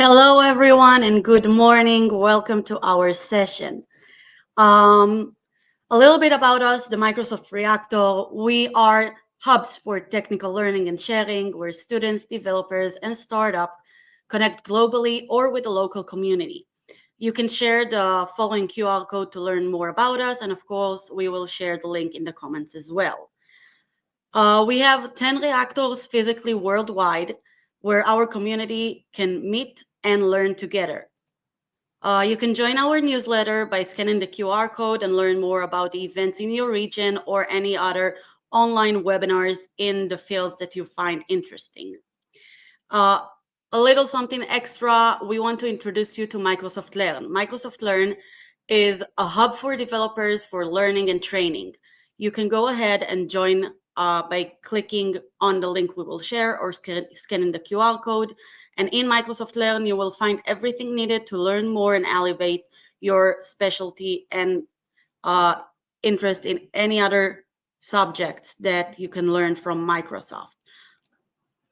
Hello, everyone, and good morning. Welcome to our session. Um, a little bit about us, the Microsoft Reactor. We are hubs for technical learning and sharing, where students, developers, and startups connect globally or with the local community. You can share the following QR code to learn more about us, and of course, we will share the link in the comments as well. We have 10 reactors physically worldwide where our community can meet and learn together. You can join our newsletter by scanning the QR code and learn more about the events in your region or any other online webinars in the fields that you find interesting. Uh, a little something extra, we want to introduce you to Microsoft Learn. Microsoft Learn is a hub for developers for learning and training. You can go ahead and join by clicking on the link we will share or scanning the QR code. And in Microsoft Learn, you will find everything needed to learn more and elevate your specialty and interest in any other subjects that you can learn from Microsoft.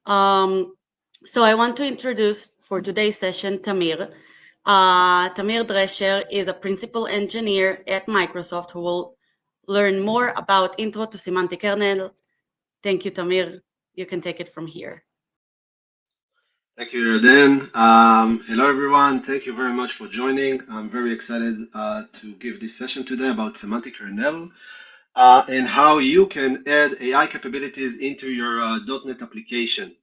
So I want to introduce for today's session Tamir. Tamir Drescher is a principal engineer at Microsoft who will learn more about Intro to Semantic Kernel. Thank you, Tamir. You can take it from here. Thank you, Dan. Hello, everyone. Thank you very much for joining. I'm very excited to give this session today about Semantic Kernel and how you can add AI capabilities into your .NET application.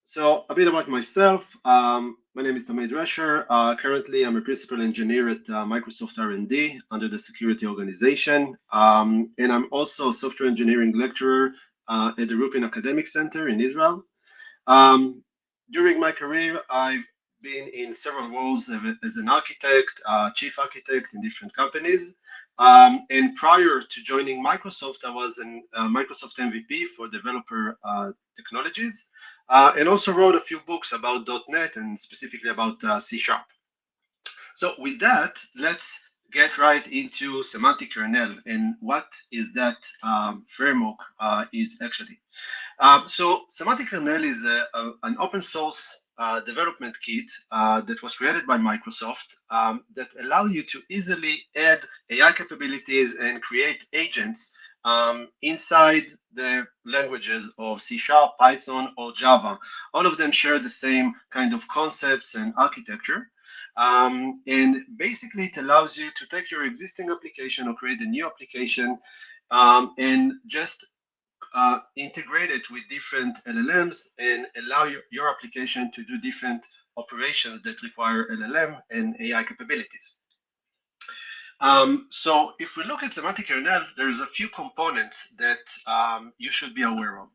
So a bit about myself. My name is Tamir Drescher. Currently, I'm a principal engineer at Microsoft R&D under the security organization. And I'm also a software engineering lecturer at the European Academic Center in Israel. During my career, I've been in several roles as an architect, chief architect in different companies. And prior to joining Microsoft, I was a Microsoft MVP for developer technologies, and also wrote a few books about .NET and specifically about C#. So with that, let's get right into Semantic Kernel and what is that framework is actually. So Semantic Kernel is an open source development kit that was created by Microsoft that allow you to easily add AI capabilities and create agents inside the languages of C#, Python, or Java. All of them share the same kind of concepts and architecture. And basically, it allows you to take your existing application or create a new application and just integrate it with different LLMs and allow your application to do different operations that require LLM and AI capabilities. So if we look at Semantic Kernel, there's a few components that you should be aware of.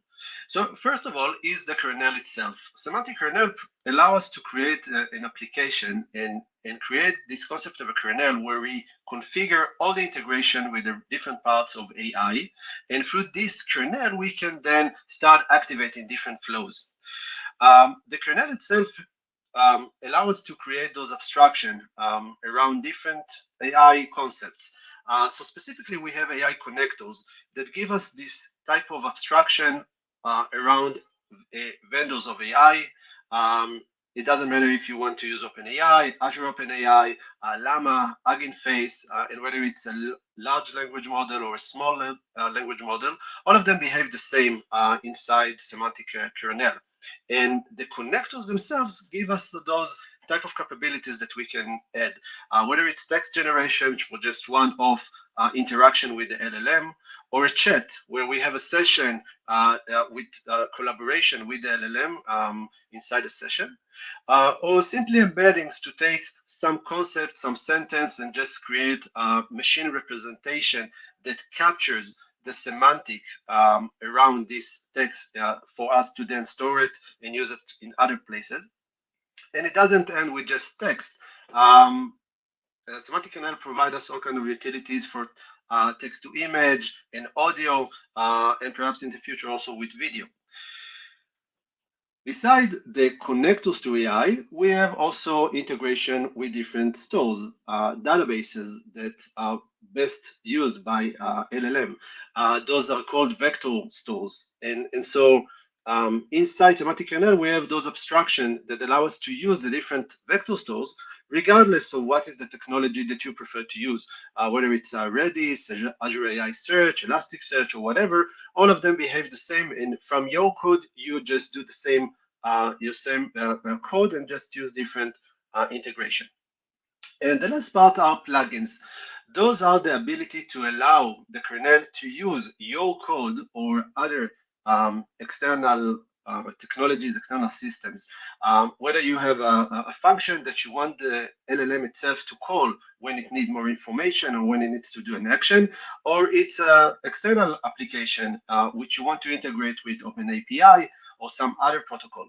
So first of all is the kernel itself. Semantic Kernel allow us to create an application and create this concept of a kernel where we configure all the integration with the different parts of AI. And through this kernel, we can then start activating different flows. The kernel itself allow us to create those abstraction around different AI concepts. So specifically, we have AI connectors that give us this type of abstraction around vendors of AI. It doesn't matter if you want to use OpenAI, Azure OpenAI, Llama, Hugging Face, and whether it's a large language model or a small language model, all of them behave the same inside Semantic Kernel. And the connectors themselves give us those type of capabilities that we can add, whether it's text generation for just one off interaction with the LLM, or a chat where we have a session with collaboration with the LLM inside a session, or simply embeddings to take some concept, some sentence, and just create a machine representation that captures the semantic around this text for us to then store it and use it in other places. And it doesn't end with just text. Semantic Kernel provides us all kind of utilities for text to image and audio, and perhaps in the future also with video. Beside the connectors to AI, we have also integration with different stores, databases that are best used by LLM. Those are called vector stores. And so inside semantic kernel, we have those abstractions that allow us to use the different vector stores, regardless of what is the technology that you prefer to use, whether it's Redis, Azure AI Search, Elasticsearch, or whatever. All of them behave the same, and from your code, you just do the same, your same code and just use different integration. And the last part are plugins. Those are the ability to allow the kernel to use your code or other external technologies, external systems. Whether you have a function that you want the LLM itself to call when it needs more information or when it needs to do an action, or it's an external application which you want to integrate with OpenAPI or some other protocol.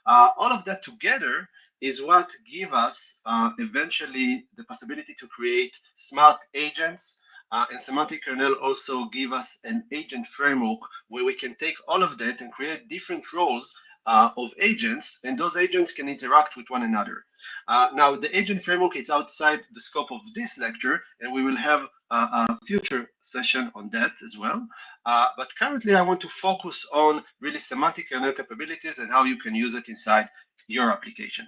All of that together is what give us eventually the possibility to create smart agents. And semantic kernel also give us an agent framework where we can take all of that and create different roles of agents, and those agents can interact with one another. Now, the agent framework is outside the scope of this lecture, and we will have a future session on that as well. But currently, I want to focus on really semantic kernel capabilities and how you can use it inside your application.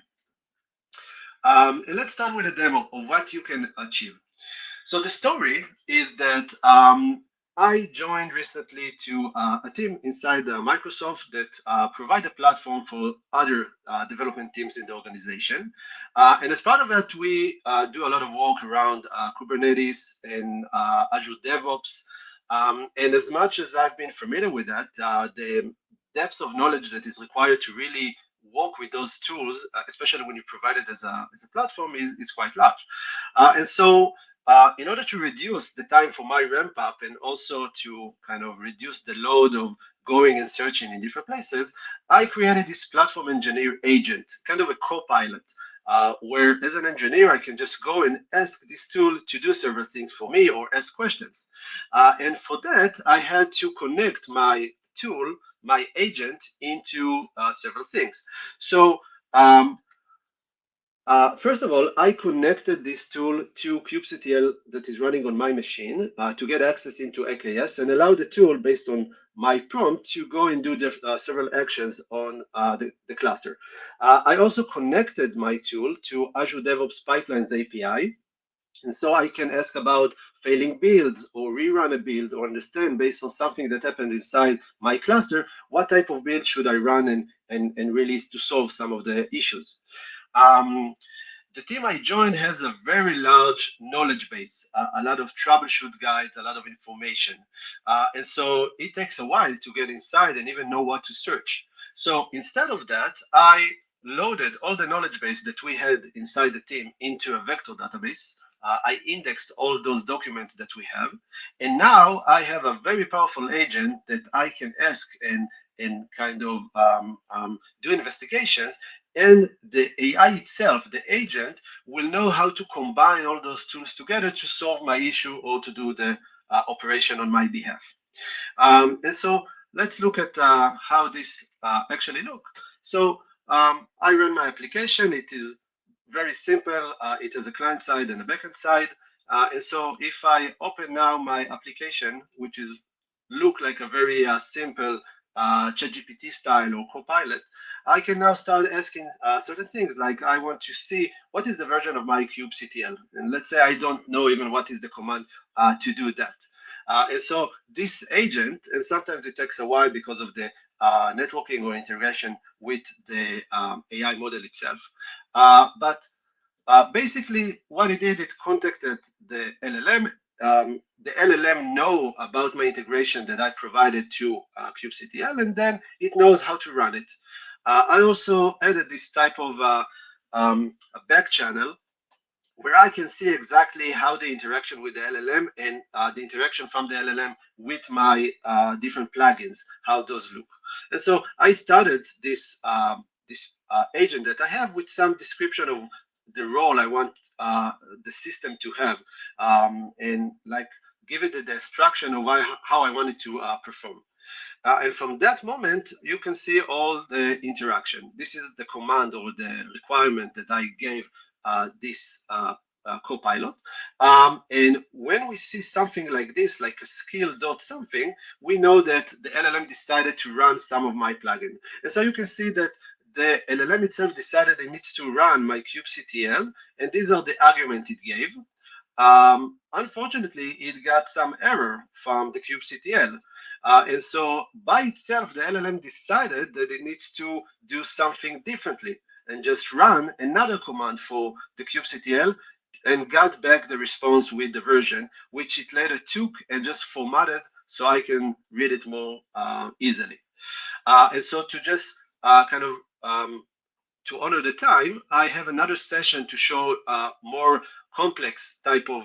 And let's start with a demo of what you can achieve. So the story is that I joined recently to a team inside Microsoft that provide a platform for other development teams in the organization. And as part of that, we do a lot of work around Kubernetes and Azure DevOps. And as much as I've been familiar with that, the depth of knowledge that is required to really work with those tools, especially when you provide it as a platform, is quite large. And so in order to reduce the time for my ramp up and also to kind of reduce the load of going and searching in different places, I created this platform engineer agent, kind of a co-pilot, where as an engineer, I can just go and ask this tool to do several things for me or ask questions. And for that, I had to connect my tool, my agent, into several things. So first of all, I connected this tool to kubectl that is running on my machine to get access into AKS and allow the tool, based on my prompt, to go and do several actions on the cluster. I also connected my tool to Azure DevOps Pipelines API. And so I can ask about failing builds or rerun a build or understand, based on something that happened inside my cluster, what type of build should I run and release to solve some of the issues. The team I joined has a very large knowledge base, a lot of troubleshoot guides, a lot of information. And so it takes a while to get inside and even know what to search. So instead of that, I loaded all the knowledge base that we had inside the team into a vector database. I indexed all those documents that we have. And now I have a very powerful agent that I can ask and kind of do investigations, and the AI itself, the agent, will know how to combine all those tools together to solve my issue or to do the operation on my behalf. And so let's look at how this actually look. So I run my application. It is very simple. It has a client side and a backend side. And so if I open now my application, which is look like a very simple ChatGPT style or Copilot, I can now start asking certain things, like I want to see what is the version of my kubectl, and let's say I don't know even what is the command to do that. And so this agent, and sometimes it takes a while because of the networking or integration with the AI model itself. But basically, what it did, it contacted the LLM. The LLM know about my integration that I provided to kubectl, and then it knows how to run it. I also added this type of a back channel where I can see exactly how the interaction with the LLM and the interaction from the LLM with my different plugins, how those look. And so I started this agent that I have with some description of the role I want the system to have, and like give it the instruction of how I want it to perform. And from that moment, you can see all the interaction. This is the command or the requirement that I gave this Copilot. And when we see something like this, like a skill dot something, we know that the LLM decided to run some of my plugin. And so you can see that the LLM itself decided it needs to run my kubectl, and these are the arguments it gave. Unfortunately, it got some error from the kubectl. And so by itself, the LLM decided that it needs to do something differently and just run another command for the kubectl and got back the response with the version, which it later took and just formatted so I can read it more easily. And so to just kind of to honor the time, I have another session to show more complex type of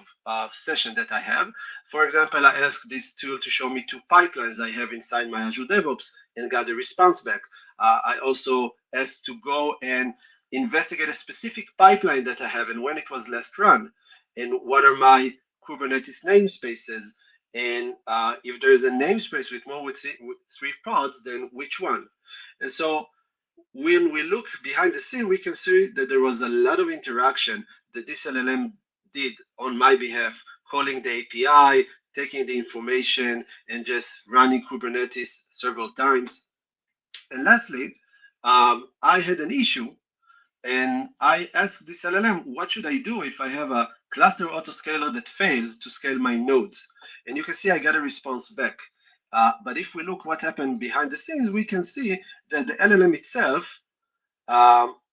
session that I have. For example, I asked this tool to show me two pipelines I have inside my Azure DevOps and got a response back. I also asked to go and investigate a specific pipeline that I have and when it was last run, and what are my Kubernetes namespaces, and if there is a namespace with more with three pods, then which one? And so when we look behind the scene, we can see that there was a lot of interaction that this LLM did on my behalf, calling the API, taking the information, and just running Kubernetes several times. And lastly, I had an issue, and I asked this LLM, what should I do if I have a cluster autoscaler that fails to scale my nodes? And you can see I got a response back. But if we look what happened behind the scenes, we can see that the LLM itself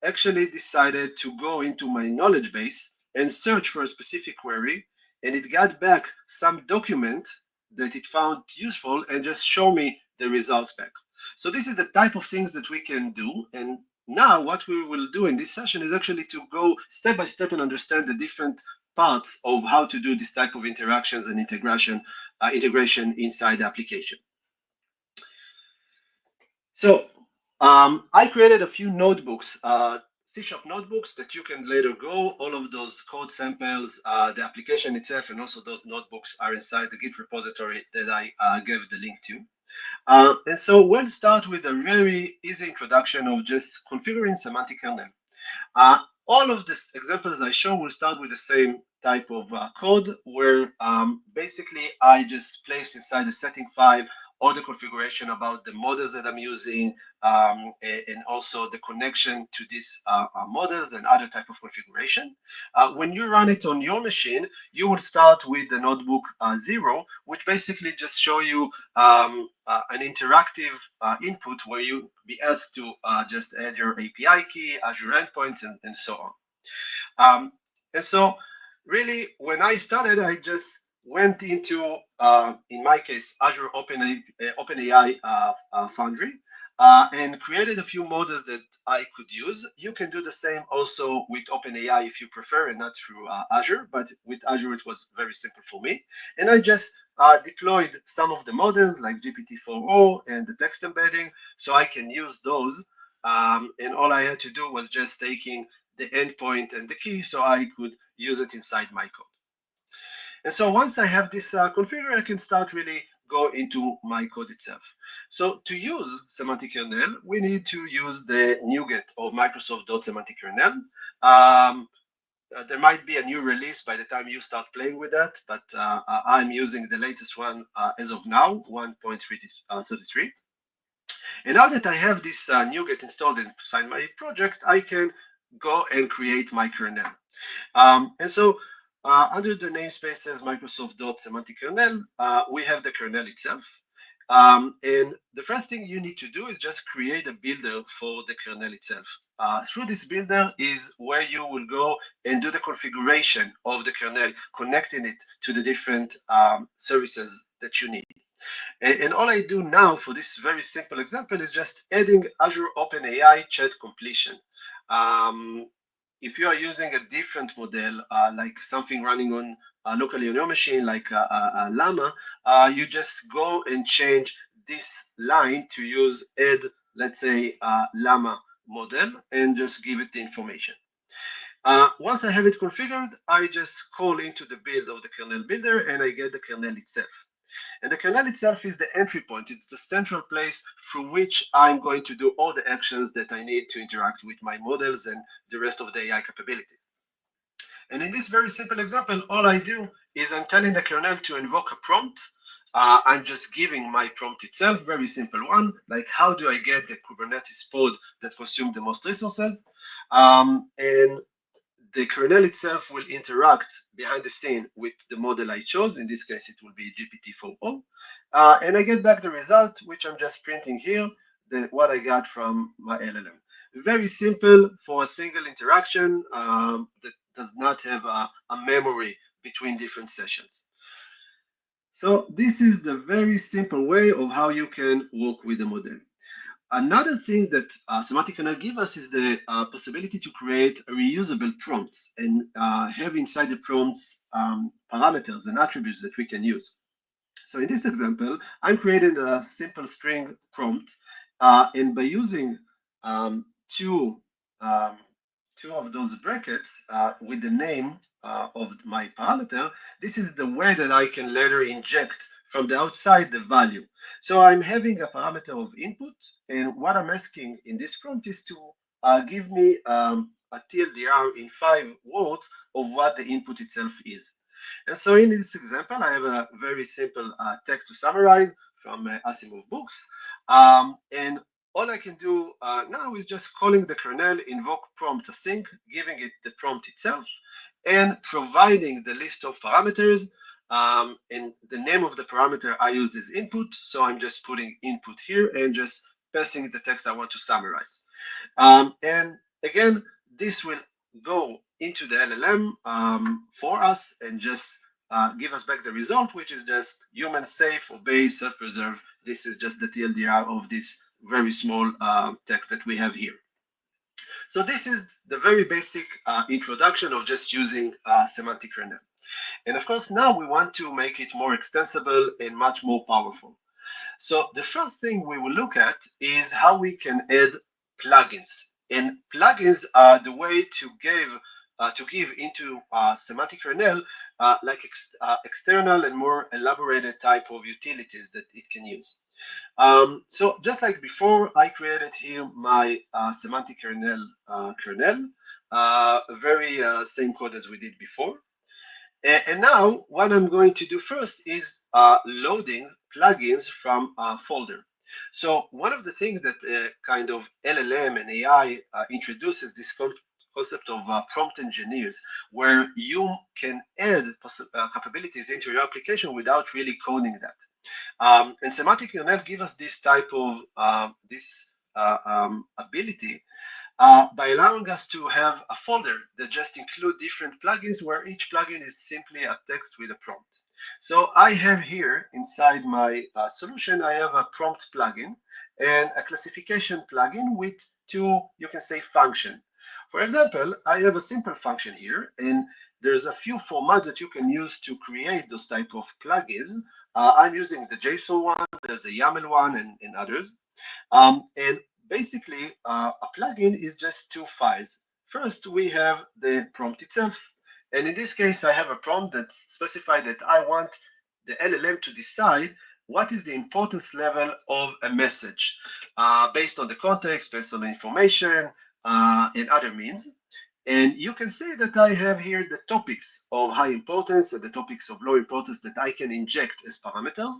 actually decided to go into my knowledge base and search for a specific query, and it got back some document that it found useful and just show me the results back. So this is the type of things that we can do. And now what we will do in this session is actually to go step by step and understand the different parts of how to do this type of interactions and integration inside the application. So I created a few notebooks, C# notebooks that you can later go. All of those code samples, the application itself, and also those notebooks are inside the Git repository that I gave the link to. And so we'll start with a very easy introduction of just configuring semantic kernel. All of these examples I show will start with the same type of code where basically I just place inside the setting file all the configuration about the models that I'm using, and also the connection to these models and other type of configuration. When you run it on your machine, you will start with the notebook 0, which basically just show you an interactive input where you be asked to just add your API key, Azure endpoints, and so on. And so really, when I started, I just went into, in my case, Azure OpenAI Foundry, and created a few models that I could use. You can do the same also with OpenAI if you prefer, and not through Azure, but with Azure it was very simple for me. And I just deployed some of the models like GPT-4o and the text embedding, so I can use those. And all I had to do was just taking the endpoint and the key so I could use it inside my code. And so once I have this configured, I can start really go into my code itself. So to use semantic kernel, we need to use the NuGet of Microsoft.semantic kernel. There might be a new release by the time you start playing with that, but I'm using the latest one as of now, 1.33. And now that I have this NuGet installed inside my project, I can go and create my kernel. And so under the namespaces Microsoft.semantic kernel, we have the kernel itself. And the first thing you need to do is just create a builder for the kernel itself. Through this builder is where you will go and do the configuration of the kernel, connecting it to the different services that you need. And all I do now for this very simple example is just adding Azure OpenAI chat completion. If you are using a different model, like something running on locally on your machine, like Llama, you just go and change this line to use add, let's say, Llama model, and just give it the information. Once I have it configured, I just call into the build of the kernel builder, and I get the kernel itself. And the kernel itself is the entry point. It's the central place through which I'm going to do all the actions that I need to interact with my models and the rest of the AI capability. And in this very simple example, all I do is I'm telling the kernel to invoke a prompt. I'm just giving my prompt itself, very simple one, like how do I get the Kubernetes pod that consumes the most resources? And the kernel itself will interact behind the scene with the model I chose. In this case, it will be GPT-4o. And I get back the result, which I'm just printing here, what I got from my LLM. Very simple for a single interaction that does not have a memory between different sessions. So this is the very simple way of how you can work with the model. Another thing that Semantic Kernel gives us is the possibility to create reusable prompts and have inside the prompts parameters and attributes that we can use. So in this example, I'm creating a simple string prompt, and by using two um, two of those brackets with the name of my parameter, this is the way that I can later inject from the outside the value. So I'm having a parameter of input, and what I'm asking in this prompt is to give me a TLDR in 5 words of what the input itself is. And so in this example, I have a very simple text to summarize from Asimov books. And all I can do now is just calling the kernel invoke prompt async, giving it the prompt itself, and providing the list of parameters. And the name of the parameter I used is input, so I'm just putting input here and just passing the text I want to summarize. And again, this will go into the LLM for us and just give us back the result, which is just human safe, obey, self-preserve. This is just the TLDR of this very small text that we have here. So this is the very basic introduction of just using semantic kernel. And of course, now we want to make it more extensible and much more powerful. So the first thing we will look at is how we can add plugins. And plugins are the way to give into semantic kernel external and more elaborated type of utilities that it can use. So just like before, I created here my semantic kernel, very same code as we did before. And now what I'm going to do first is loading plugins from a folder. So one of the things that kind of LLM and AI introduces this concept of prompt engineers, where you can add capabilities into your application without really coding that. And semantic kernel give us this type of ability by allowing us to have a folder that just include different plugins where each plugin is simply a text with a prompt. So I have here inside my solution, I have a prompt plugin and a classification plugin with two, you can say, function. For example, I have a simple function here, and there's a few formats that you can use to create those type of plugins. I'm using the JSON one, there's a YAML one, and others. And basically, a plugin is just two files. First, we have the prompt itself. And in this case, I have a prompt that specifies that I want the LLM to decide what is the importance level of a message based on the context, based on the information, and other means. And you can see that I have here the topics of high importance and the topics of low importance that I can inject as parameters.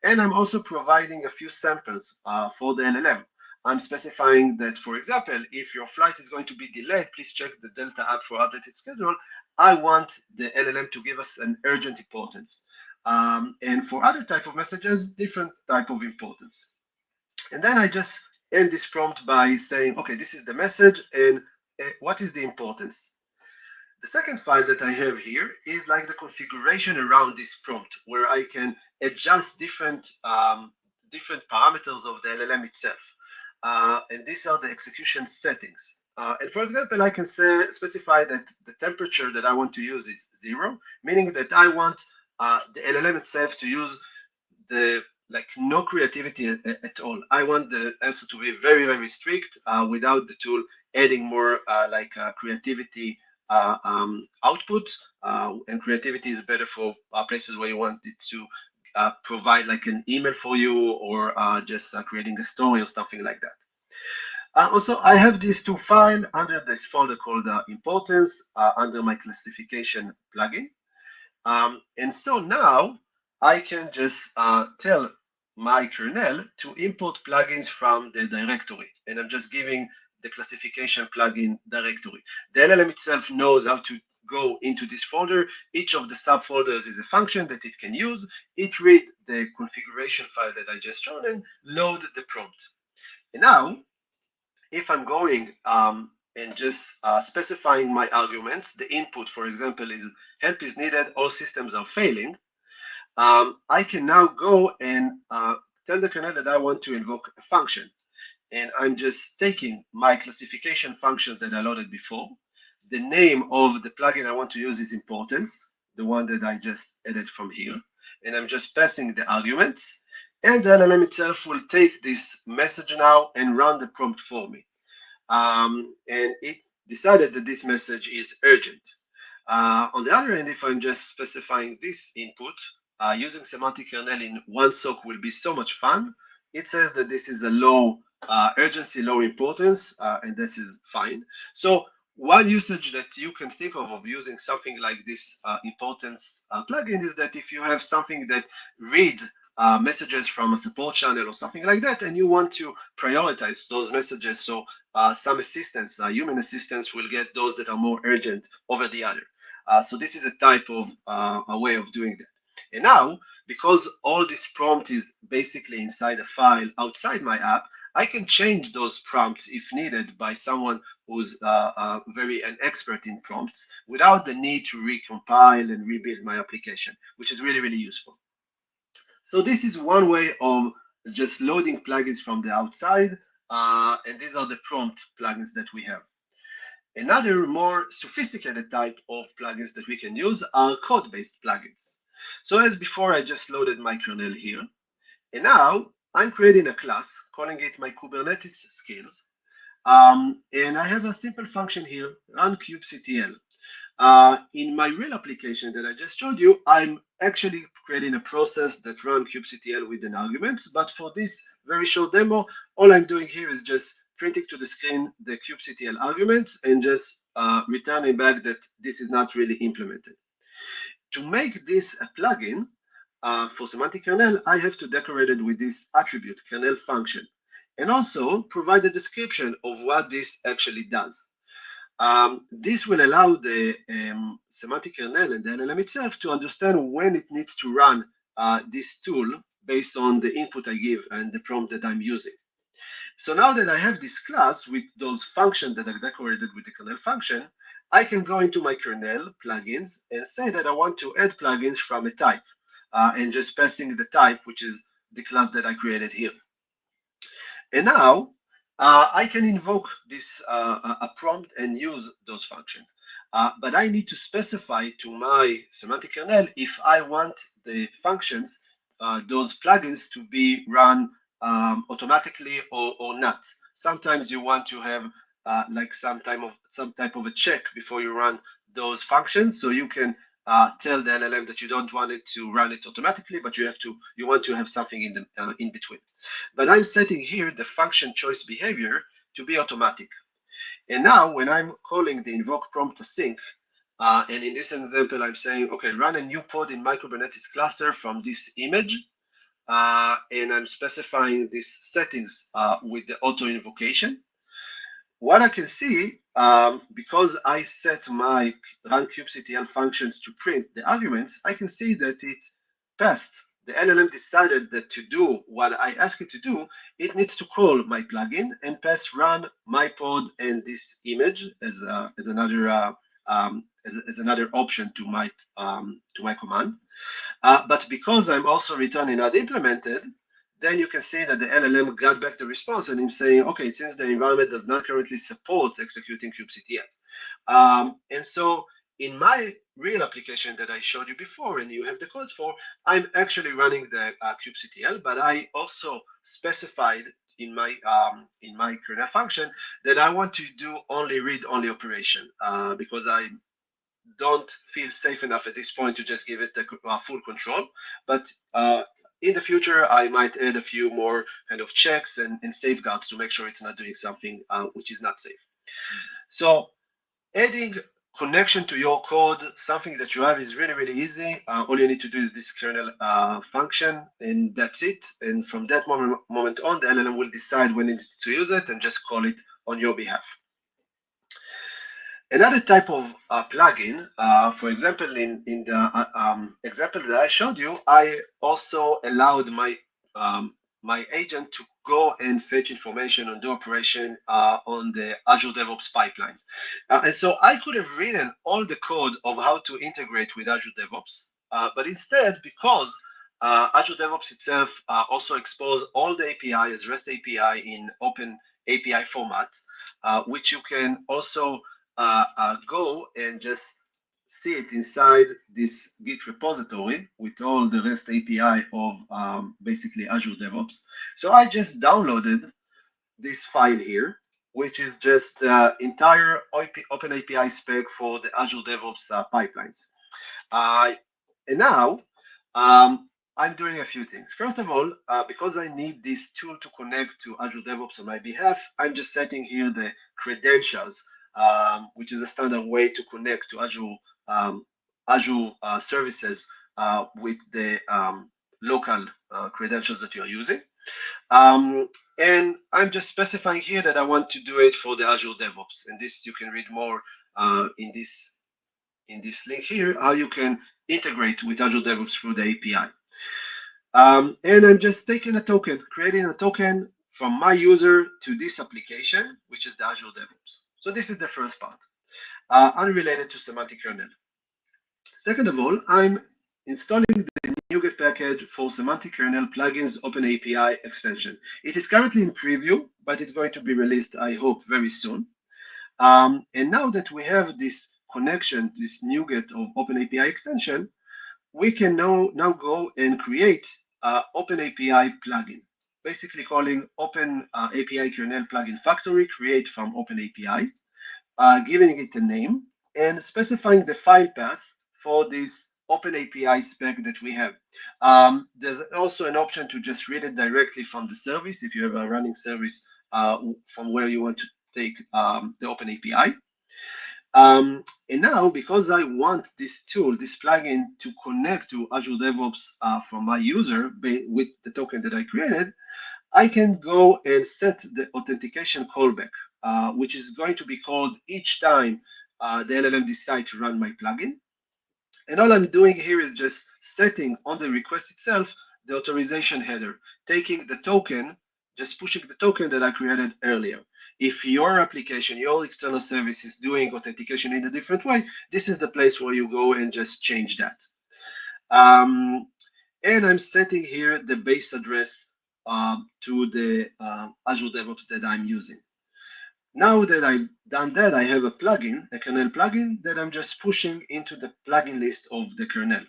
And I'm also providing a few samples for the LLM. I'm specifying that, for example, if your flight is going to be delayed, please check the Delta app for updated schedule. I want the LLM to give us an urgent importance. And for other type of messages, different type of importance. And then I just end this prompt by saying, okay, this is the message and what is the importance? The second file that I have here is like the configuration around this prompt, where I can adjust different parameters of the LLM itself. And these are the execution settings. And for example, I can specify that the temperature that I want to use is 0, meaning that I want the LLM itself to use the no creativity at all. I want the answer to be very, very strict without the tool adding more creativity output. And creativity is better for places where you want it to provide like an email for you or just creating a story or something like that. Also, I have these two files under this folder called importance under my classification plugin. And so now I can just tell my kernel to import plugins from the directory. And I'm just giving the classification plugin directory. The LLM itself knows how to go into this folder. Each of the subfolders is a function that it can use. It read the configuration file that I just shown and load the prompt. And now, if I'm going and just specifying my arguments, the input, for example, is help is needed, all systems are failing, I can now go and tell the kernel that I want to invoke a function. And I'm just taking my classification functions that I loaded before. The name of the plugin I want to use is importance, the one that I just added from here. And I'm just passing the arguments. And the LLM itself will take this message now and run the prompt for me. And it decided that this message is urgent. On the other hand, if I'm just specifying this input, using semantic kernel in one sock will be so much fun. It says that this is a low urgency, low importance, and this is fine. So one usage that you can think of using something like this importance plugin is that if you have something that reads messages from a support channel or something like that, and you want to prioritize those messages so some assistance, human assistance, will get those that are more urgent over the other. So this is a type of a way of doing that. And now, because all this prompt is basically inside a file outside my app, I can change those prompts if needed by someone who's very an expert in prompts without the need to recompile and rebuild my application, which is really, really useful. So this is one way of just loading plugins from the outside, and these are the prompt plugins that we have. Another more sophisticated type of plugins that we can use are code-based plugins. So as before, I just loaded my kernel here, and now I'm creating a class, calling it my Kubernetes skills, and I have a simple function here, run kubectl. In my real application that I just showed you, I'm actually creating a process that runs kubectl with an arguments. But for this very short demo, all I'm doing here is just printing to the screen the kubectl arguments and just returning back that this is not really implemented. To make this a plugin for semantic kernel, I have to decorate it with this attribute, kernel function, and also provide a description of what this actually does. This will allow the semantic kernel and the LLM itself to understand when it needs to run this tool based on the input I give and the prompt that I'm using. So now that I have this class with those functions that are decorated with the kernel function, I can go into my kernel plugins and say that I want to add plugins from a type and just passing the type, which is the class that I created here. And now I can invoke this a prompt and use those functions. But I need to specify to my semantic kernel if I want the functions, those plugins to be run automatically or not. Sometimes you want to have like some type of a check before you run those functions, so you can tell the LLM that you don't want it to run it automatically, but you want to have something in between. But I'm setting here the function choice behavior to be automatic. And now when I'm calling the invoke prompt async, and in this example, I'm saying, okay, run a new pod in my Kubernetes cluster from this image, and I'm specifying these settings with the auto invocation. What I can see, because I set my run kubectl functions to print the arguments, I can see that it passed. The LLM decided that to do what I asked it to do, it needs to call my plugin and pass run my pod and this image as another option to my command. But because I'm also returning not implemented, then you can see that the LLM got back the response and I'm saying, okay, since the environment does not currently support executing kubectl. And so in my real application that I showed you before and you have the code for, I'm actually running the kubectl, but I also specified in my kernel function that I want to do only read-only operation because I don't feel safe enough at this point to just give it full control. But in the future, I might add a few more kind of checks and safeguards to make sure it's not doing something which is not safe. So adding connection to your code, something that you have, is really, really easy. All you need to do is this kernel function, and that's it. And from that moment on, the LLM will decide when it's to use it and just call it on your behalf. Another type of plugin, for example, in the example that I showed you, I also allowed my agent to go and fetch information on the operation on the Azure DevOps pipeline. And so I could have written all the code of how to integrate with Azure DevOps, but instead, because Azure DevOps itself also exposes all the API as REST API in OpenAPI format, which you can also go and just see it inside this Git repository with all the REST API of basically Azure DevOps. So I just downloaded this file here, which is just the entire OpenAPI spec for the Azure DevOps pipelines. And now I'm doing a few things. First of all, because I need this tool to connect to Azure DevOps on my behalf, I'm just setting here the credentials, which is a standard way to connect to Azure services with the local credentials that you're using. And I'm just specifying here that I want to do it for the Azure DevOps. And this you can read more in this link here, how you can integrate with Azure DevOps through the API. And I'm just taking a token, creating a token from my user to this application, which is the Azure DevOps. So this is the first part, unrelated to Semantic Kernel. Second of all, I'm installing the NuGet package for Semantic Kernel plugins OpenAPI extension. It is currently in preview, but it's going to be released, I hope, very soon. And now that we have this connection, this NuGet of OpenAPI extension, we can now go and create OpenAPI plugin, basically calling OpenAPI Kernel plugin factory, create from OpenAPI, giving it a name, and specifying the file path for this OpenAPI spec that we have. There's also an option to just read it directly from the service if you have a running service from where you want to take the OpenAPI. And now, because I want this tool, this plugin, to connect to Azure DevOps from my user with the token that I created, I can go and set the authentication callback, which is going to be called each time the LLM decides to run my plugin. And all I'm doing here is just setting on the request itself the authorization header, taking the token, just pushing the token that I created earlier. If your application, your external service is doing authentication in a different way, this is the place where you go and just change that. And I'm setting here the base address to the Azure DevOps that I'm using. Now that I've done that, I have a plugin, a kernel plugin, that I'm just pushing into the plugin list of the kernel.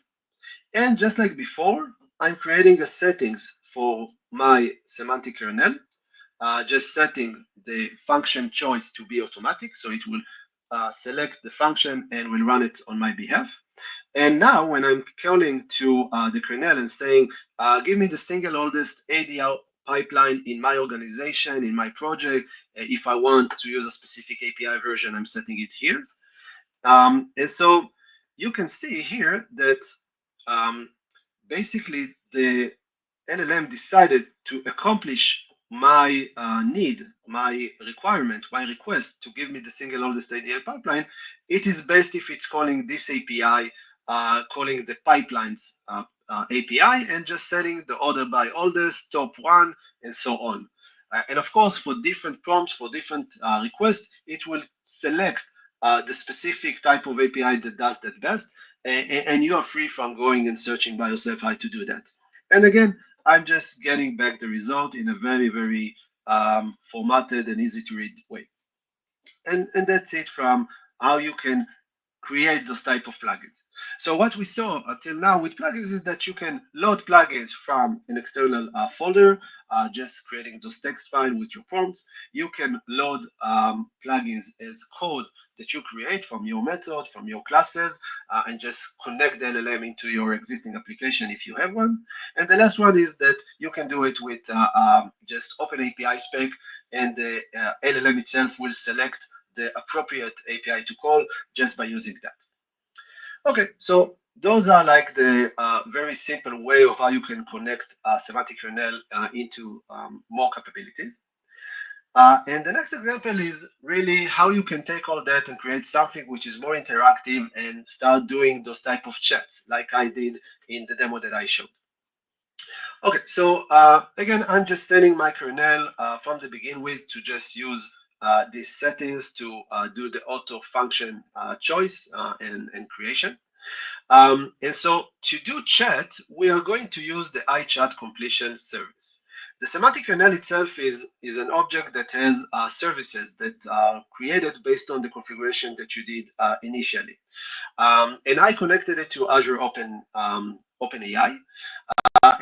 And just like before, I'm creating a settings for my semantic kernel, just setting the function choice to be automatic, so it will select the function and will run it on my behalf. And now when I'm calling to the kernel and saying, give me the single oldest ADR pipeline in my organization, in my project, if I want to use a specific API version, I'm setting it here. And so you can see here that basically the LLM decided to accomplish my need, my requirement, my request to give me the single oldest ADL pipeline. It is best if it's calling this API, calling the pipelines API, and just setting the order by oldest, top one, and so on. And of course, for different prompts, for different requests, it will select the specific type of API that does that best, and you are free from going and searching by yourself how to do that. And again, I'm just getting back the result in a very, very formatted and easy to read way. And that's it from how you can create those type of plugins. So what we saw until now with plugins is that you can load plugins from an external folder, just creating those text file with your prompts. You can load plugins as code that you create from your method, from your classes, and just connect the LLM into your existing application if you have one. And the last one is that you can do it with just OpenAPI spec, and the LLM itself will select the appropriate API to call just by using that. Okay, so those are like the very simple way of how you can connect semantic kernel into more capabilities. And the next example is really how you can take all that and create something which is more interactive and start doing those type of chats like I did in the demo that I showed. Okay, so again, I'm just setting my kernel from the begin with to just use these settings to do the auto function choice and creation. And so to do chat, we are going to use the iChat completion service. The semantic kernel itself is an object that has services that are created based on the configuration that you did initially. And I connected it to Azure OpenAI.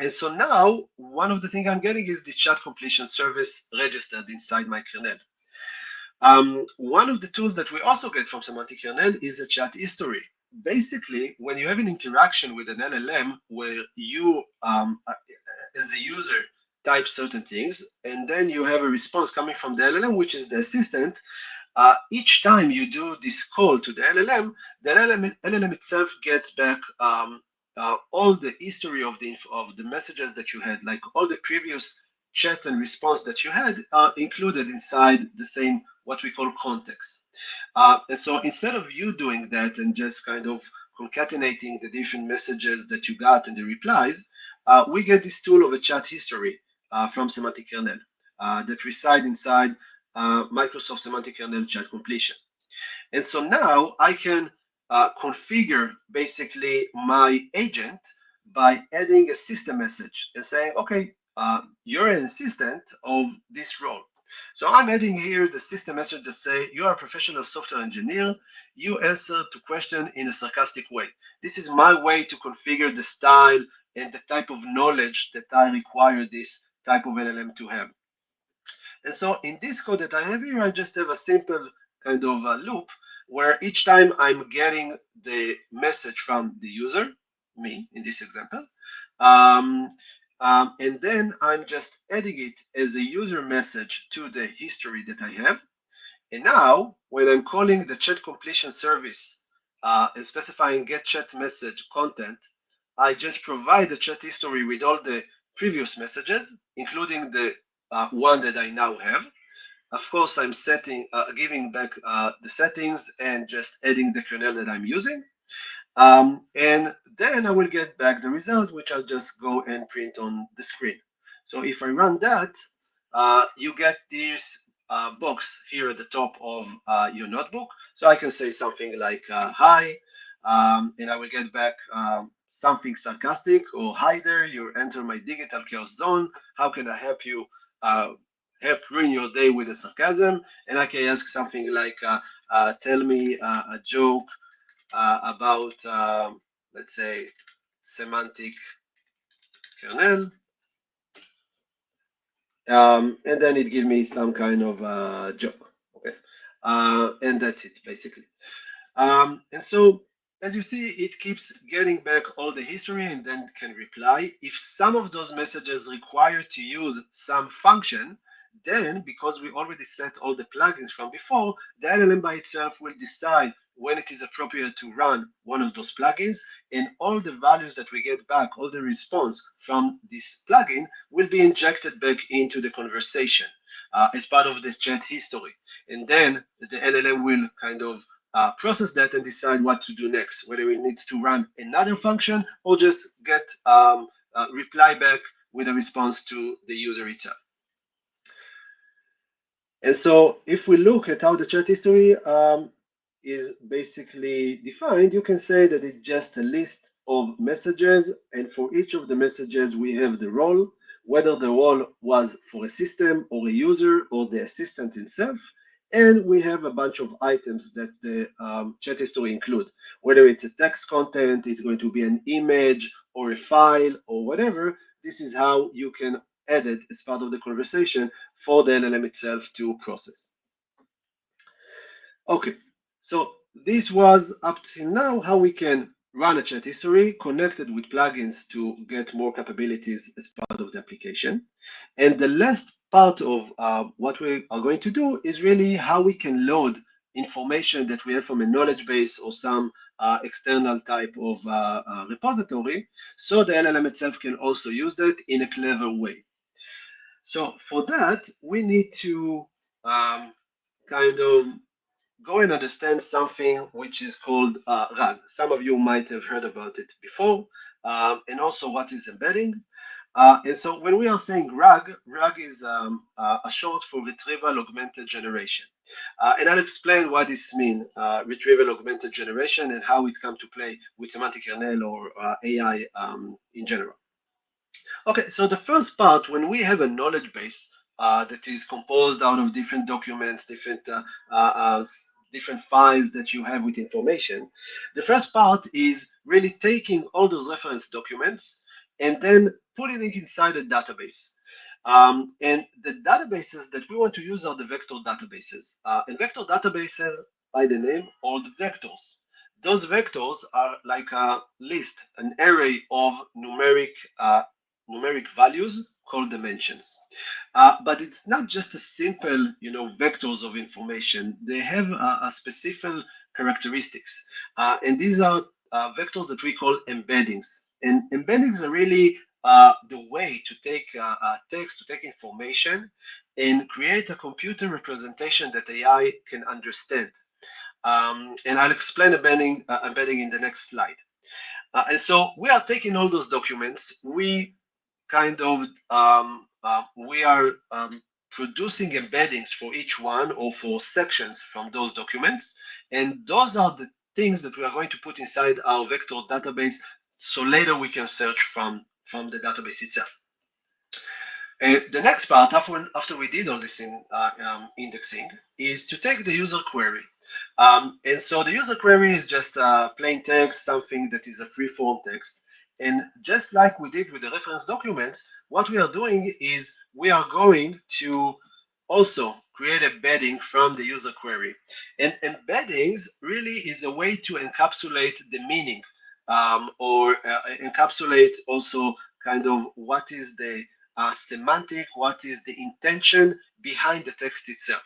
And so now, one of the things I'm getting is the chat completion service registered inside my kernel. One of the tools that we also get from Semantic Kernel is a chat history. Basically, when you have an interaction with an LLM where you, as a user, type certain things, and then you have a response coming from the LLM, which is the assistant, each time you do this call to the LLM itself gets back all the history of the messages that you had, like all the previous chat and response that you had are included inside the same what we call context. And so instead of you doing that and just kind of concatenating the different messages that you got and the replies, we get this tool of a chat history from Semantic Kernel that reside inside Microsoft Semantic Kernel chat completion. And so now I can configure basically my agent by adding a system message and saying, okay, you're an assistant of this role. So I'm adding here the system message that say, you are a professional software engineer. You answer to question in a sarcastic way. This is my way to configure the style and the type of knowledge that I require this type of LLM to have. And so in this code that I have here, I just have a simple kind of a loop where each time I'm getting the message from the user, me in this example, and then I'm just adding it as a user message to the history that I have. And now when I'm calling the chat completion service and specifying get chat message content, I just provide the chat history with all the previous messages, including the one that I now have. Of course, I'm giving back the settings and just adding the kernel that I'm using. And then I will get back the result, which I'll just go and print on the screen. So if I run that, you get this box here at the top of your notebook. So I can say something like, hi, and I will get back something sarcastic, or hi there, you enter my digital chaos zone. How can I help you help ruin your day with a sarcasm? And I can ask something like, tell me a joke about, let's say, semantic kernel. And then it gives me some kind of joke. Okay. And that's it, basically. And so, as you see, it keeps getting back all the history and then can reply. If some of those messages require to use some function, then because we already set all the plugins from before, the LLM by itself will decide when it is appropriate to run one of those plugins, and all the values that we get back, all the response from this plugin will be injected back into the conversation as part of the chat history. And then the LLM will kind of process that and decide what to do next, whether it needs to run another function or just get reply back with a response to the user itself. And so if we look at how the chat history is basically defined, you can say that it's just a list of messages, and for each of the messages we have the role, whether the role was for a system or a user or the assistant itself, And we have a bunch of items that the chat history include, whether it's a text content, it's going to be an image or a file or whatever. This is how you can add it as part of the conversation for the LLM itself to process. Okay, so this was up till now how we can run a chat history connected with plugins to get more capabilities as part of the application. And the last part of what we are going to do is really how we can load information that we have from a knowledge base or some external type of repository, so the LLM itself can also use that in a clever way. So for that, we need to kind of go and understand something which is called RAG. Some of you might have heard about it before, and also what is embedding. And so when we are saying RAG, RAG is a short for retrieval augmented generation. And I'll explain what this means, retrieval augmented generation, and how it comes to play with semantic kernel or AI in general. Okay, so the first part, when we have a knowledge base that is composed out of different documents, different files that you have with information, the first part is really taking all those reference documents and then putting it inside a database. And the databases that we want to use are the vector databases. And vector databases, by the name, are the vectors. Those vectors are like a list, an array of numeric values called dimensions. But it's not just a simple, vectors of information. They have a specific characteristics, and these are vectors that we call embeddings. And embeddings are really the way to take text, to take information, and create a computer representation that AI can understand. And I'll explain embedding in the next slide. And so we are taking all those documents. We are producing embeddings for each one or for sections from those documents. And those are the things that we are going to put inside our vector database so later we can search from the database itself. The next part, after we did all this indexing, is to take the user query. And so the user query is just plain text, something that is a free-form text. And just like we did with the reference documents, what we are doing is we are going to also create embedding from the user query. And embeddings really is a way to encapsulate the meaning or encapsulate also kind of what is the semantic, what is the intention behind the text itself.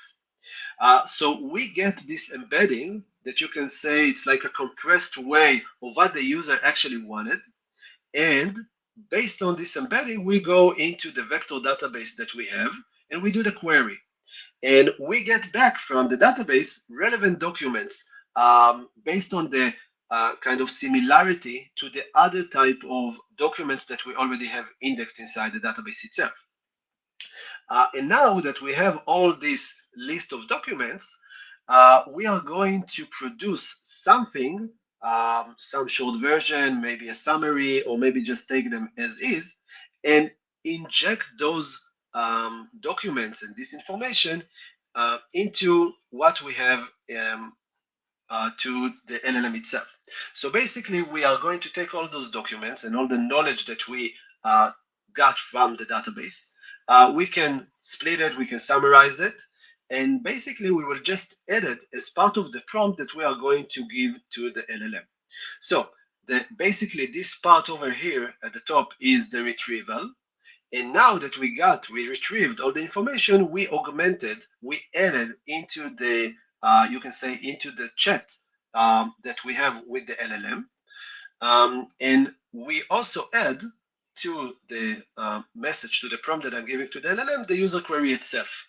So we get this embedding that you can say it's like a compressed way of what the user actually wanted. And based on this embedding, we go into the vector database that we have and we do the query. And we get back from the database relevant documents based on the kind of similarity to the other type of documents that we already have indexed inside the database itself. And now that we have all this list of documents, we are going to produce something, some short version, maybe a summary, or maybe just take them as is, and inject those documents and this information into what we have to the LLM itself. So basically, we are going to take all those documents and all the knowledge that we got from the database. We can split it, we can summarize it, and basically we will just add it as part of the prompt that we are going to give to the LLM. So basically this part over here at the top is the retrieval. And now that we retrieved all the information, we augmented, we added into the, you can say, into the chat that we have with the LLM. And we also add to the message, to the prompt that I'm giving to the LLM, the user query itself.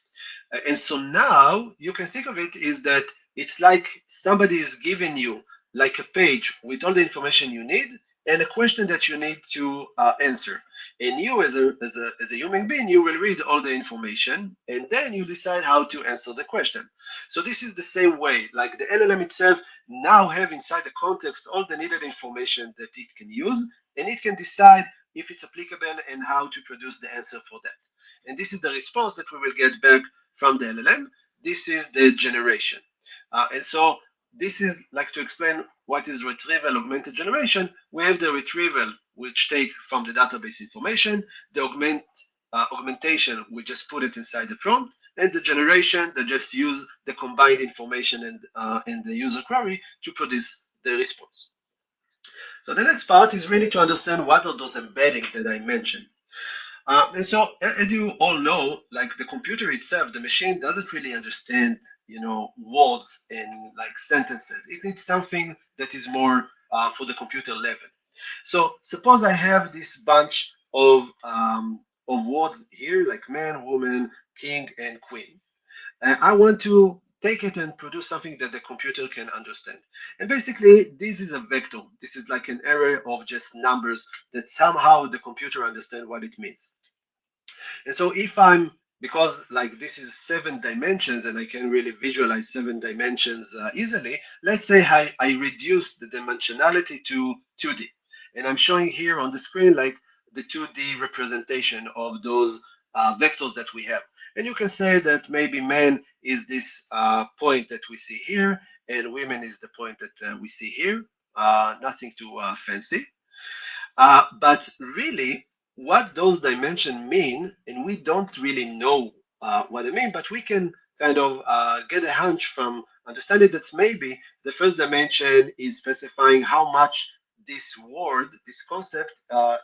And so now you can think of it is that it's like somebody is giving you like a page with all the information you need and a question that you need to answer. And you, as a human being, you will read all the information and then you decide how to answer the question. So this is the same way, like the LLM itself now have inside the context all the needed information that it can use, and it can decide if it's applicable and how to produce the answer for that. And this is the response that we will get back from the LLM. this is the generation. And so this is like to explain what is retrieval augmented generation. We have the retrieval, which take from the database information, the augmentation, we just put it inside the prompt, and the generation that just use the combined information and the user query to produce the response. So the next part is really to understand what are those embeddings that I mentioned. And so, as you all know, like the computer itself, the machine doesn't really understand, words and like sentences. It needs something that is more for the computer level. So, suppose I have this bunch of words here, like man, woman, king, and queen. I want to take it and produce something that the computer can understand. And basically, this is a vector. This is like an array of just numbers that somehow the computer understands what it means. And so if because like this is 7 dimensions and I can really visualize 7 dimensions easily, let's say I reduce the dimensionality to 2D. And I'm showing here on the screen like the 2D representation of those vectors that we have. And you can say that maybe man is this point that we see here, and women is the point that we see here. Nothing too fancy. But really, what those dimensions mean, and we don't really know what they mean, but we can kind of get a hunch from understanding that maybe the first dimension is specifying how much this word, this concept,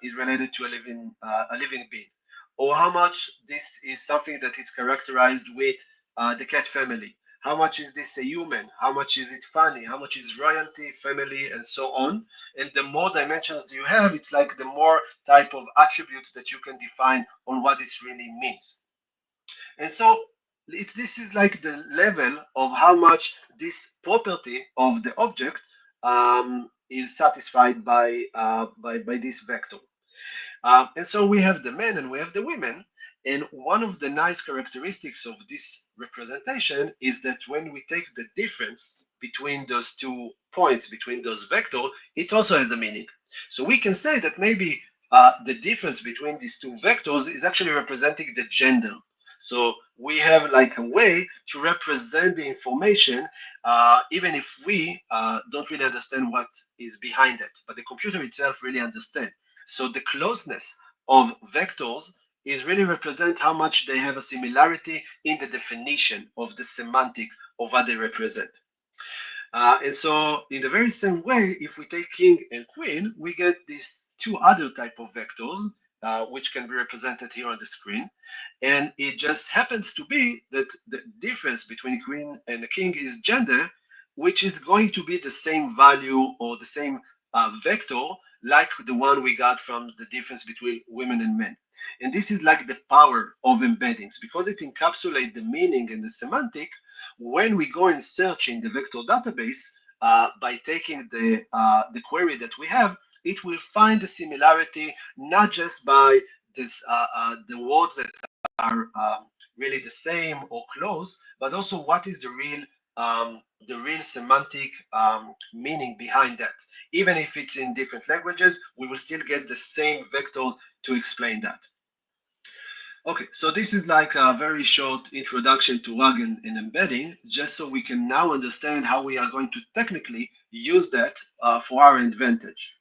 is related to a living being, or how much this is something that is characterized with the cat family. How much is this a human? How much is it funny? How much is royalty, family, and so on? And the more dimensions you have, it's like the more type of attributes that you can define on what this really means. And so this is like the level of how much this property of the object is satisfied by this vector. And so we have the men and we have the women. And one of the nice characteristics of this representation is that when we take the difference between those 2 points, between those vectors, it also has a meaning. So we can say that maybe the difference between these 2 vectors is actually representing the gender. So we have like a way to represent the information, even if we don't really understand what is behind it, but the computer itself really understands. So the closeness of vectors is really represent how much they have a similarity in the definition of the semantic of what they represent. And so in the very same way, if we take king and queen, we get these 2 other type of vectors, which can be represented here on the screen. And it just happens to be that the difference between queen and the king is gender, which is going to be the same value or the same vector like the one we got from the difference between women and men. And this is like the power of embeddings because it encapsulates the meaning and the semantic. When we go and search in the vector database by taking the query that we have, it will find the similarity not just by the words that are really the same or close, but also what is the real semantic meaning behind that. Even if it's in different languages, we will still get the same vector to explain that. Okay, so this is like a very short introduction to RAG and embedding, just so we can now understand how we are going to technically use that for our advantage.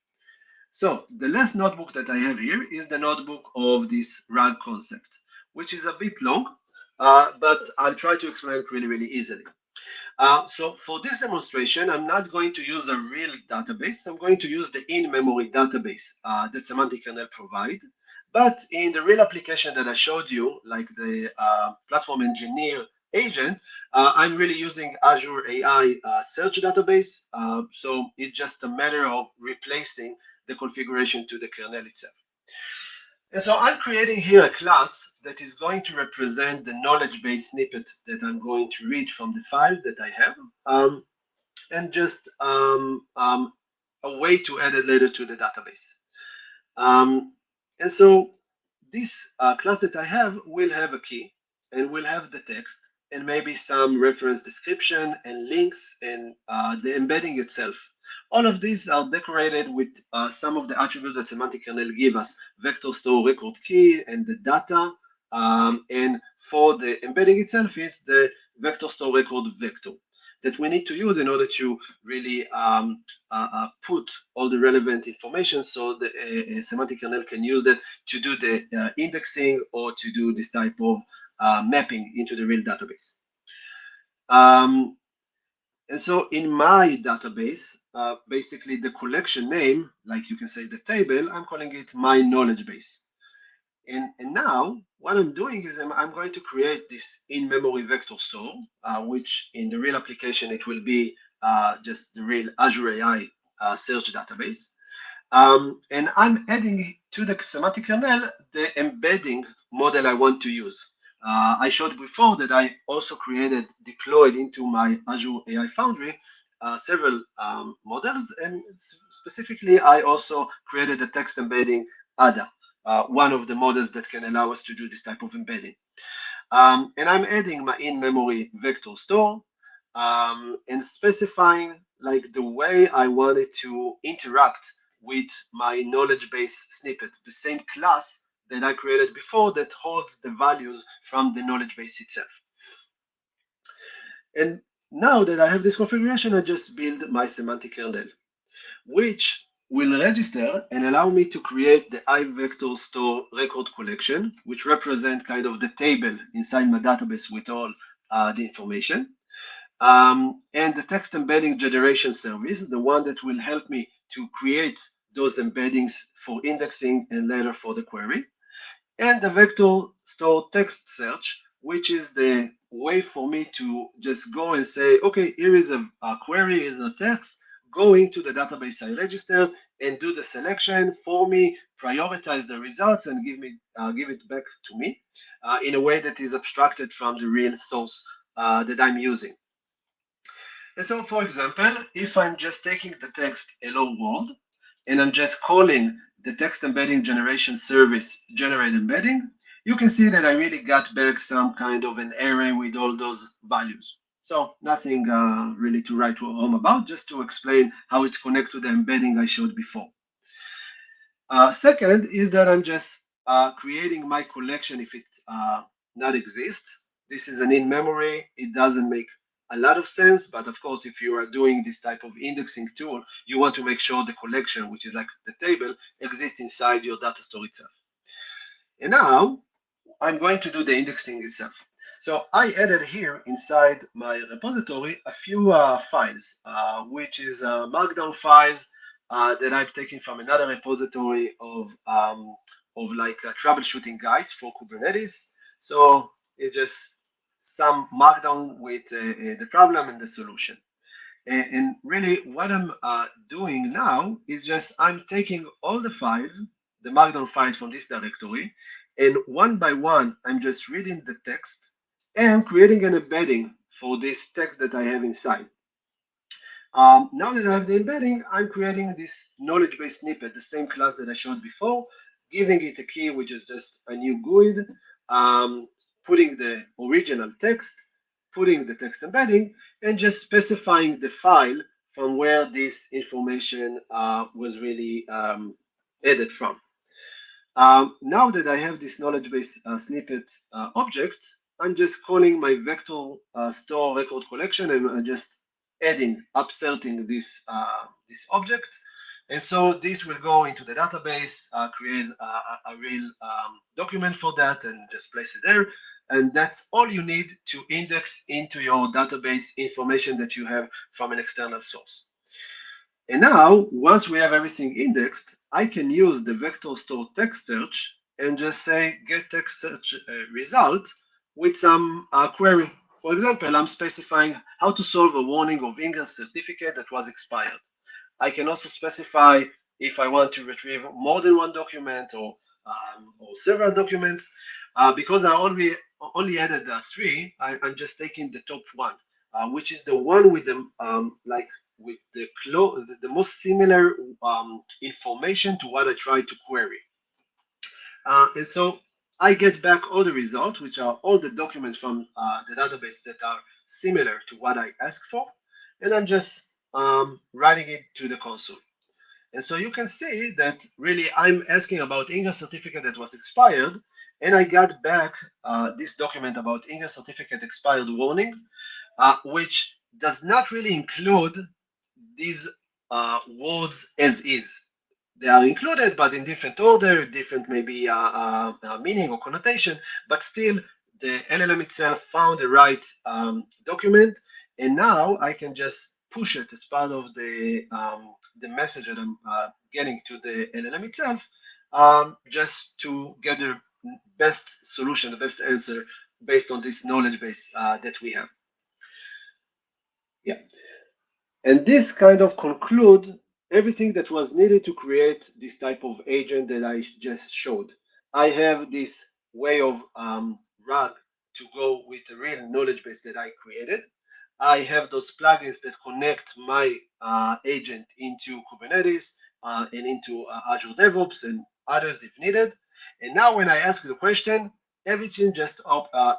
So the last notebook that I have here is the notebook of this RAG concept, which is a bit long, but I'll try to explain it really, really easily. So for this demonstration, I'm not going to use a real database. I'm going to use the in-memory database that Semantic Kernel provide. But in the real application that I showed you, like the platform engineer agent, I'm really using Azure AI search database. So it's just a matter of replacing the configuration to the kernel itself. And so I'm creating here a class that is going to represent the knowledge base snippet that I'm going to read from the files that I have, and just a way to add it later to the database. And so this class that I have will have a key and will have the text and maybe some reference description and links and the embedding itself. All of these are decorated with some of the attributes that Semantic Kernel give us, vector store record key and the data. And for the embedding itself is the vector store record vector that we need to use in order to really put all the relevant information so the semantic kernel can use that to do the indexing or to do this type of mapping into the real database. And so in my database, basically the collection name, like you can say the table, I'm calling it my knowledge base. And now what I'm doing is I'm going to create this in-memory vector store, which in the real application, it will be just the real Azure AI search database. And I'm adding to the semantic kernel the embedding model I want to use. I showed before that I also deployed into my Azure AI Foundry several models, and specifically I also created a text embedding ADA, one of the models that can allow us to do this type of embedding. And I'm adding my in-memory vector store and specifying like the way I wanted to interact with my knowledge base snippet, the same class that I created before that holds the values from the knowledge base itself. And now that I have this configuration, I just build my semantic kernel, which will register and allow me to create the iVector store record collection, which represent kind of the table inside my database with all the information. And the text embedding generation service, the one that will help me to create those embeddings for indexing and later for the query. And the vector store text search, which is the way for me to just go and say, okay, here is a query, is a text, go into the database I registered and do the selection for me, prioritize the results and give it back to me in a way that is abstracted from the real source that I'm using. And so, for example, if I'm just taking the text hello world and I'm just calling the text embedding generation service generate embedding, you can see that I really got back some kind of an array with all those values. So nothing really to write home about, just to explain how it connects to the embedding I showed before. Second is that I'm just creating my collection if it not exists. This is an in-memory. It doesn't make a lot of sense, but of course, if you are doing this type of indexing tool, you want to make sure the collection, which is like the table, exists inside your data store itself. And now I'm going to do the indexing itself. So I added here inside my repository a few files, which is markdown files that I've taken from another repository of like troubleshooting guides for Kubernetes. So it's just some markdown with the problem and the solution. And really what I'm doing now is just I'm taking all the files, the markdown files from this directory, and one by one, I'm just reading the text and creating an embedding for this text that I have inside. Now that I have the embedding, I'm creating this knowledge base snippet, the same class that I showed before, giving it a key, which is just a new GUID, putting the original text, putting the text embedding, and just specifying the file from where this information was really added from. Now that I have this knowledge base snippet object, I'm just calling my vector store record collection and just adding, upserting this object. And so this will go into the database, create a real document for that and just place it there. And that's all you need to index into your database information that you have from an external source. And now, once we have everything indexed, I can use the vector store text search and just say get text search result with some query. For example, I'm specifying how to solve a warning of Ingress certificate that was expired. I can also specify if I want to retrieve more than one document or several documents. Because I only added three, I'm just taking the top one, which is the one with the with the most similar information to what I try to query. And so I get back all the results, which are all the documents from the database that are similar to what I asked for, and I'm just writing it to the console. And so you can see that really I'm asking about Ingress certificate that was expired, and I got back this document about English certificate expired warning, which does not really include these words as is. They are included, but in different order, different maybe meaning or connotation, but still the LLM itself found the right document, and now I can just push it as part of the message that I'm getting to the LLM itself, just to get the best solution, the best answer based on this knowledge base that we have. Yeah. And this kind of conclude everything that was needed to create this type of agent that I just showed. I have this way of RAG to go with the real knowledge base that I created. I have those plugins that connect my agent into Kubernetes and into Azure DevOps and others if needed. And now when I ask the question, everything just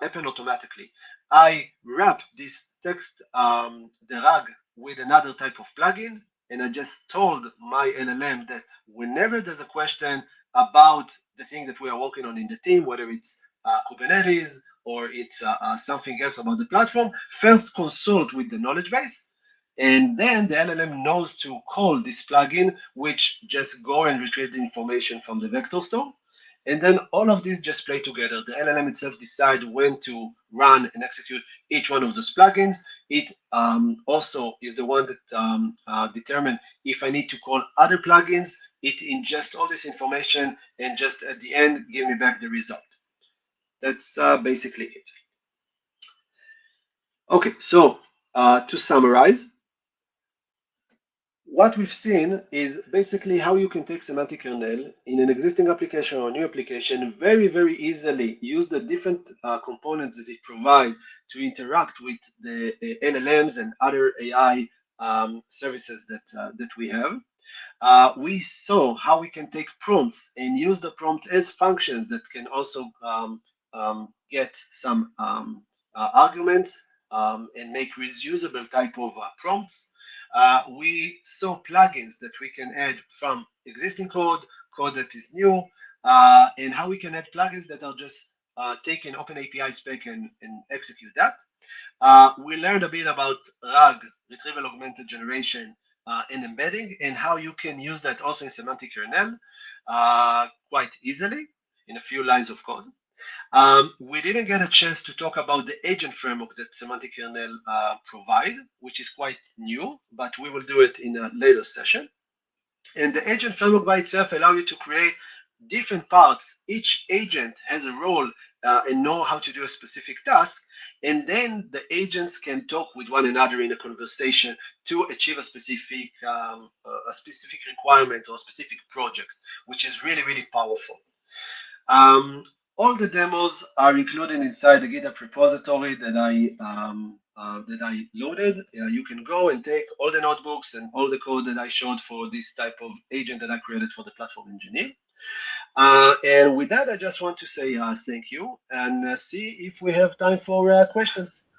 happen automatically. I wrap this text, the RAG, with another type of plugin, and I just told my LLM that whenever there's a question about the thing that we are working on in the team, whether it's Kubernetes or it's something else about the platform, first consult with the knowledge base, and then the LLM knows to call this plugin, which just go and retrieve the information from the vector store. And then all of these just play together. The LLM itself decides when to run and execute each one of those plugins. It also is the one that determines if I need to call other plugins. It ingests all this information and just at the end give me back the result. That's basically it. Okay, so to summarize, what we've seen is basically how you can take semantic kernel in an existing application or a new application, very easily use the different components that it provides to interact with the LLMs and other AI services that we have. We saw how we can take prompts and use the prompts as functions that can also get some arguments and make reusable type of prompts. We saw plugins that we can add from existing code, code that is new, and how we can add plugins that are just taking OpenAPI spec and execute that. We learned a bit about RAG, retrieval augmented generation, and embedding, and how you can use that also in semantic kernel quite easily in a few lines of code. We didn't get a chance to talk about the agent framework that semantic kernel provide, which is quite new, but we will do it in a later session. And the agent framework by itself allows you to create different parts. Each agent has a role and know how to do a specific task. And then the agents can talk with one another in a conversation to achieve a specific requirement or a specific project, which is really powerful. All the demos are included inside the GitHub repository that I loaded. You can go and take all the notebooks and all the code that I showed for this type of agent that I created for the platform engineer. And with that, I just want to say thank you and see if we have time for questions.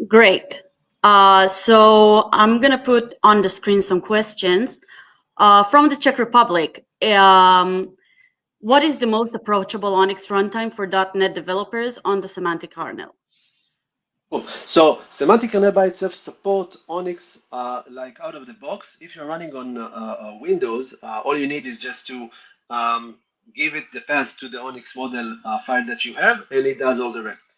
Great. So I'm going to put on the screen some questions. From the Czech Republic, what is the most approachable Onyx runtime for .NET developers on the semantic kernel? Cool. So semantic kernel by itself support Onyx like out of the box. If you're running on Windows, all you need is just to give it the path to the Onyx model file that you have, and it does all the rest.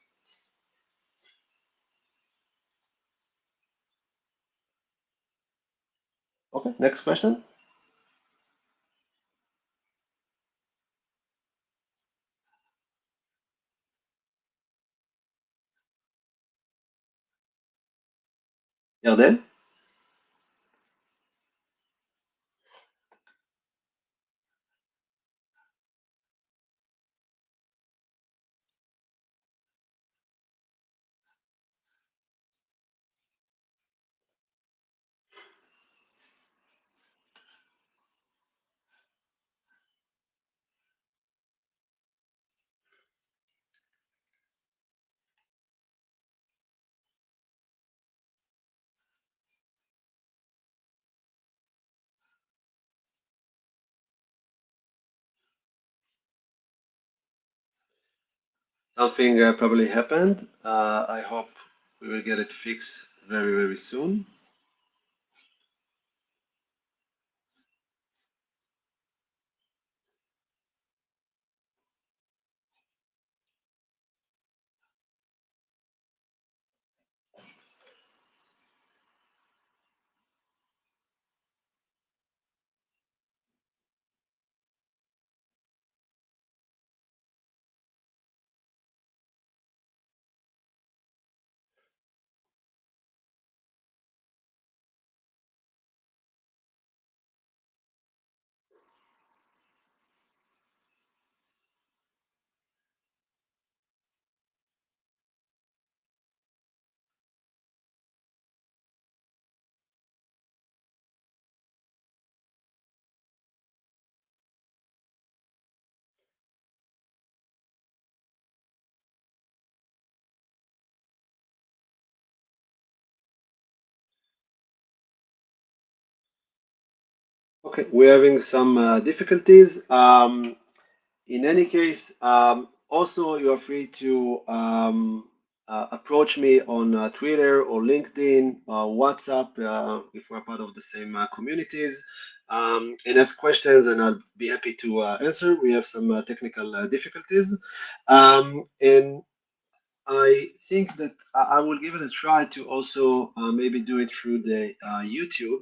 Okay, next question. Yarden? Something probably happened. I hope we will get it fixed very, very soon. Okay, we're having some difficulties. In any case, also you are free to approach me on Twitter or LinkedIn, WhatsApp, if we're part of the same communities, and ask questions, and I'll be happy to answer. We have some technical difficulties, and I think that I will give it a try to also maybe do it through the YouTube.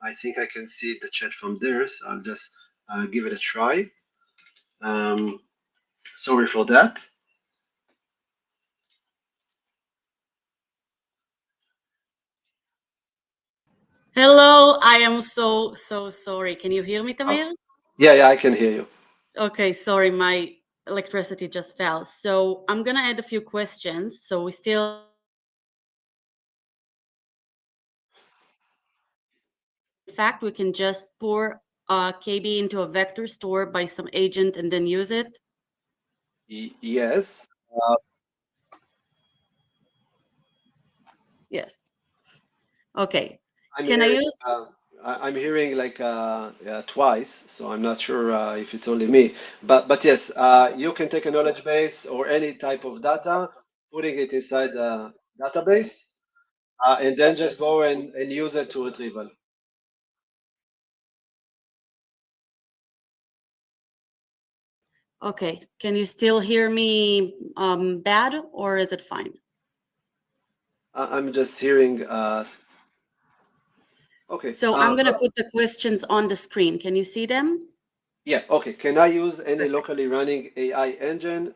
I think I can see the chat from there, so I'll just give it a try. Um, Sorry for that. Hello, I am so sorry. Can you hear me, Oh, Tamir? yeah, I can hear you. Okay, sorry, my electricity just fell. So I'm gonna add a few questions. So we still have in fact, we can just pour KB into a vector store by some agent and then use it. Yes, Yes. Okay. I'm Can I hearing. use? I'm hearing like twice, so I'm not sure if it's only me. But yes, you can take a knowledge base or any type of data, putting it inside the database, and then just go and use it to retrieval. Okay. Can you still hear me bad or is it fine? I'm just hearing. Okay. So I'm gonna put the questions on the screen. Can you see them? Yeah, okay. Can I use any Perfect. locally running AI engine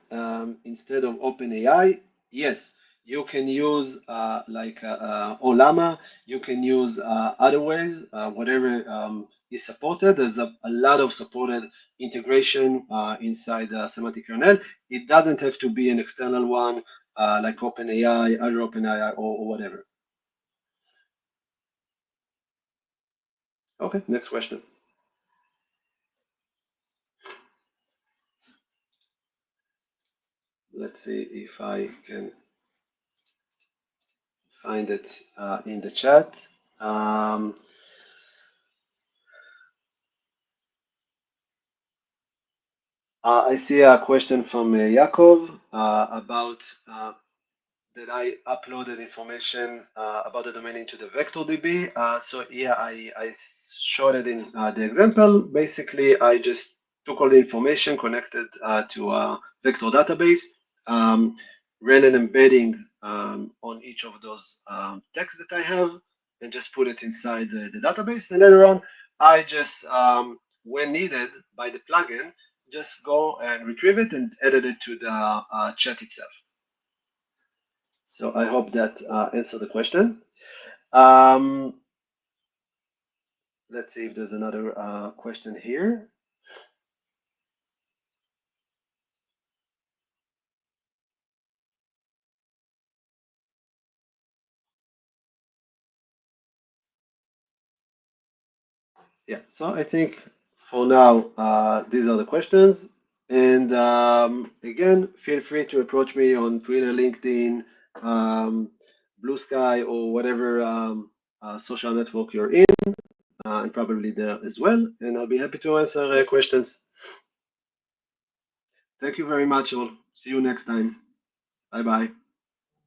instead of OpenAI? Yes, you can use Olama. You can use other ways, whatever is supported. There's a lot of supported integration inside Semantic Kernel. It doesn't have to be an external one like OpenAI, other OpenAI, or whatever. Okay, next question. Let's see if I can find it in the chat. Um, I see a question from Yaakov about that I uploaded information about the domain into the vector DB. So yeah, I showed it in the example. Basically, I just took all the information connected to a vector database, um, ran an embedding on each of those texts that I have, and just put it inside the database. And later on, I just, when needed by the plugin, just go and retrieve it and edit it to the chat itself. So I hope that answered the question. Um, let's see if there's another question here. Yeah, so I think for now, these are the questions. And again, feel free to approach me on Twitter, LinkedIn, Blue Sky, or whatever social network you're in, and probably there as well. And I'll be happy to answer questions. Thank you very much, all. See you next time. Bye bye.